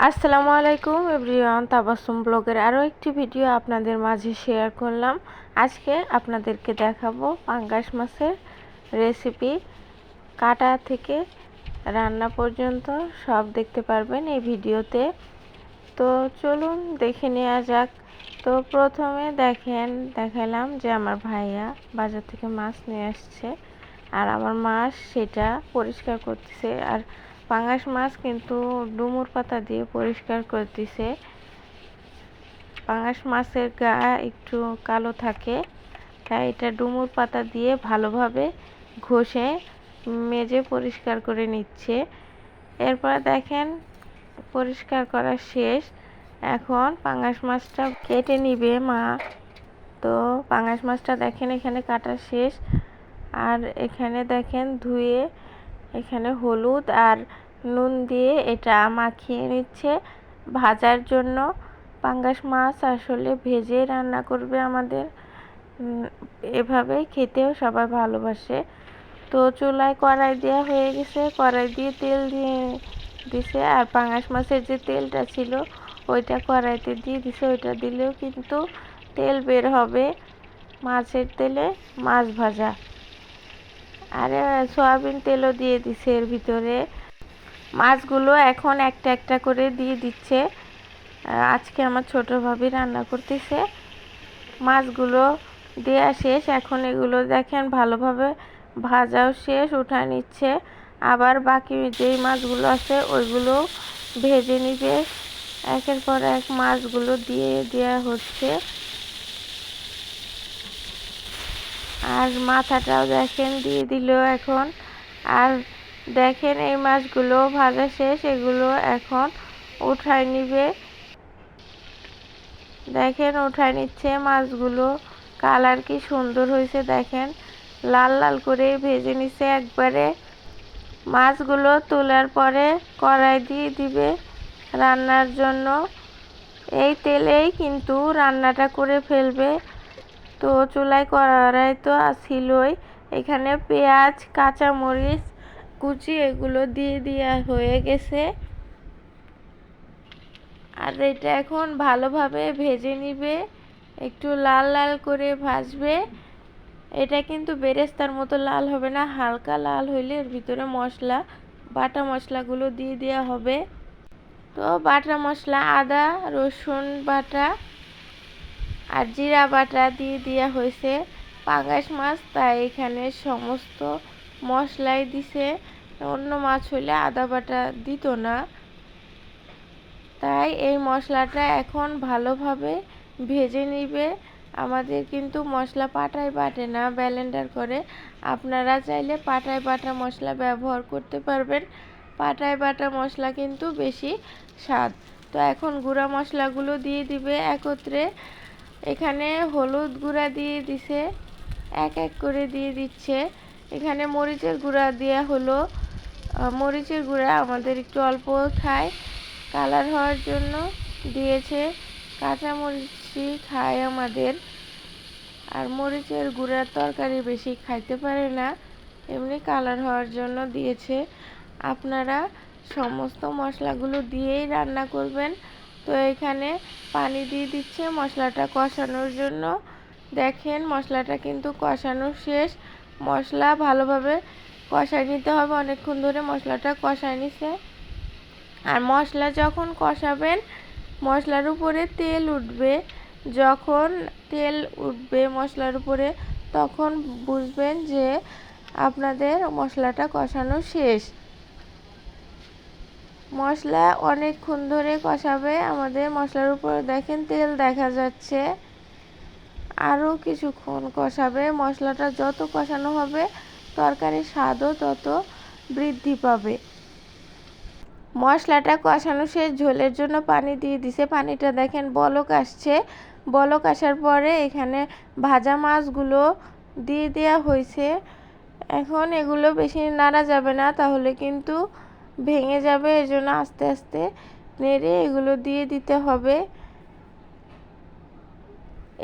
আসসালামু আলাইকুম এভরিওয়ান, তাবাসসুম ব্লগের আরও একটি ভিডিও আপনাদের মাঝে শেয়ার করলাম। আজকে আপনাদেরকে দেখাবো পাঙ্গাস মাছের রেসিপি। কাটা থেকে রান্না পর্যন্ত সব দেখতে পারবেন এই ভিডিওতে। তো চলুন দেখে নেওয়া যাক। তো প্রথমে দেখালাম যে আমার ভাইয়া বাজার থেকে মাছ নিয়ে আসছে, আর আমার মা সেটা পরিষ্কার করতেছে। আর পাঙ্গাস মাছ কিন্তু ডুমুর পাতা দিয়ে পরিষ্কার করতেছে। পাঙ্গাস মাছের গা একটু কালো থাকে, তাই এটা ডুমুর পাতা দিয়ে ভালোভাবে ঘষে মেজে পরিষ্কার করে নিচ্ছে। এরপর দেখেন পরিষ্কার করা শেষ। এখন পাঙ্গাস মাছটা কেটে নিবে মা। তো পাঙ্গাস মাছটা দেখেন এখানে কাটা শেষ। আর এখানে দেখেন ধুয়ে এখানে হলুদ আর নুন দিয়ে এটা মাখিয়ে নিচ্ছে ভাজার জন্য। পাঙ্গাস মাছ আসলে ভেজে রান্না করবে আমাদের, এভাবে খেতেও সবাই ভালোবাসে। তো চুলায় কড়াই দেওয়া হয়ে গেছে, কড়াই দিয়ে তেল দিয়ে দিছে। আর পাঙ্গাস মাছের যে তেলটা ছিল ওইটা কড়াইতে দিয়ে দিছে। ওইটা দিলেও কিন্তু তেল বের হবে, মাছের তেলে মাছ ভাজা। আর সয়াবিন তেলও দিয়ে দিছে এর ভিতরে। মাছগুলো এখন একটা একটা করে দিয়ে দিচ্ছে। আজকে আমার ছোট ভাবি রান্না করতেছে। মাছগুলো দেওয়া শেষ, এখন এগুলো দেখেন ভালোভাবে ভাজাও শেষ, উঠায় নিচ্ছে। আবার বাকি যেই মাছগুলো আছে ওইগুলো ভেজে নিবে। একের পর এক মাছগুলো দিয়ে দেওয়া হচ্ছে। আর মাথাটাও দেখেন দিয়ে দিল এখন। আর দেখেন এই মাছগুলো ভাজা শেষ, এগুলো এখন উঠায় নিবে। দেখেন উঠায় নিচ্ছে মাছগুলো। কালার কি সুন্দর হয়েছে দেখেন, লাল লাল করে ভেজে নিচ্ছে একবারে। মাছগুলো তোলার পরে কড়াই দিয়ে দিবে রান্নার জন্য। এই তেলেই কিন্তু রান্নাটা করে ফেলবে। তো চুলায় কড়াই তো ছিলই, এখানে পেঁয়াজ কাঁচামরিচ কুচি এগুলো দিয়ে দেওয়া হয়ে গেছে। আর এটা এখন ভালোভাবে ভেজে নিবে, একটু লাল লাল করে ভাজবে। এটা কিন্তু বেরেস্তার মতো লাল হবে না, হালকা লাল হইলে এর ভিতরে মশলা বাটা মশলাগুলো দিয়ে দেওয়া হবে। তো বাটা মশলা আদা রসুন বাটা আর জিরা বাটা দিয়ে দেওয়া হয়েছে। পাঙ্গাস মাছ তাই এখানে সমস্ত মশলাই দিছে, অন্য মাছ হইলে আদা বাটা দিত না। তাই এই মশলাটা এখন ভালোভাবে ভেজে নিবে। আমাদের কিন্তু মশলা পাটায় বাটে না, ব্লেন্ডার করে। আপনারা চাইলে পাটায় বাটা মশলা ব্যবহার করতে পারবেন। পাটায় বাটা মশলা কিন্তু বেশি স্বাদ। তো এখন গুঁড়া মশলাগুলো দিয়ে দিবে একত্রে। এখানে হলুদ গুঁড়া দিয়ে দিছে, এক এক করে দিয়ে দিচ্ছে। এখানে মরিচের গুঁড়া দেওয়া হলো। মরিচের গুঁড়া আমাদের একটু অল্প খায়, কালার হওয়ার জন্য দিয়েছে। কাঁচা মরিচি খায় আমাদের, আর মরিচের গুঁড়ার তরকারি বেশি খাইতে পারে না, এমনি কালার হওয়ার জন্য দিয়েছে। আপনারা সমস্ত মশলাগুলো দিয়েই রান্না করবেন। তো এখানে পানি দিয়ে দিচ্ছে মশলাটা কষানোর জন্য। দেখেন মশলাটা কিন্তু কষানো শেষ। মশলা ভালোভাবে কষায় নিতে হবে, অনেকক্ষণ ধরে মশলাটা কষায় নিছে। আর মশলা যখন কষাবেন মশলার উপরে তেল উঠবে, যখন তেল উঠবে মশলার উপরে তখন বুঝবেন যে আপনাদের মশলাটা কষানো শেষ। মশলা অনেকক্ষণ ধরে কষাবে আমাদের, মশলার উপরে দেখেন তেল দেখা যাচ্ছে। আরও কিছুক্ষণ কষাবে, মশলাটা যত কষানো হবে তরকারির স্বাদও তত বৃদ্ধি পাবে। মশলাটা কষানো শেষ, ঝোলের জন্য পানি দিয়ে দিছে। পানিটা দেখেন বলক আসছে। বলক আসার পরে এখানে ভাজা মাছগুলো দিয়ে দেওয়া হয়েছে। এখন এগুলো বেশি নাড়া যাবে না, তাহলে কিন্তু ভেঙে যাবে, এজন্য আস্তে আস্তে নেড়ে এগুলো দিয়ে দিতে হবে।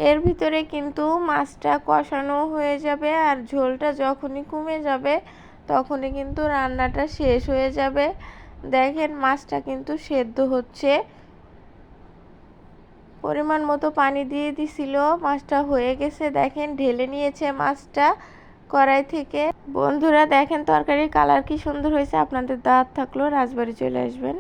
এর ভিতরে কিন্তু মাছটা কষানো হয়ে যাবে, আর ঝোলটা যখনই কমে যাবে তখনই কিন্তু রান্নাটা শেষ হয়ে যাবে। দেখেন মাছটা কিন্তু সেদ্ধ হচ্ছে। পরিমাণ মতো পানি দিয়ে দিছিল, মাছটা হয়ে গেছে। দেখেন ঢেলে নিয়েছে মাছটা কড়াই থেকে। বন্ধুরা দেখেন তরকারির কালার কি সুন্দর হয়েছে। আপনাদের দাওয়াত থাকলো রাজবাড়ি চলে আসবেন।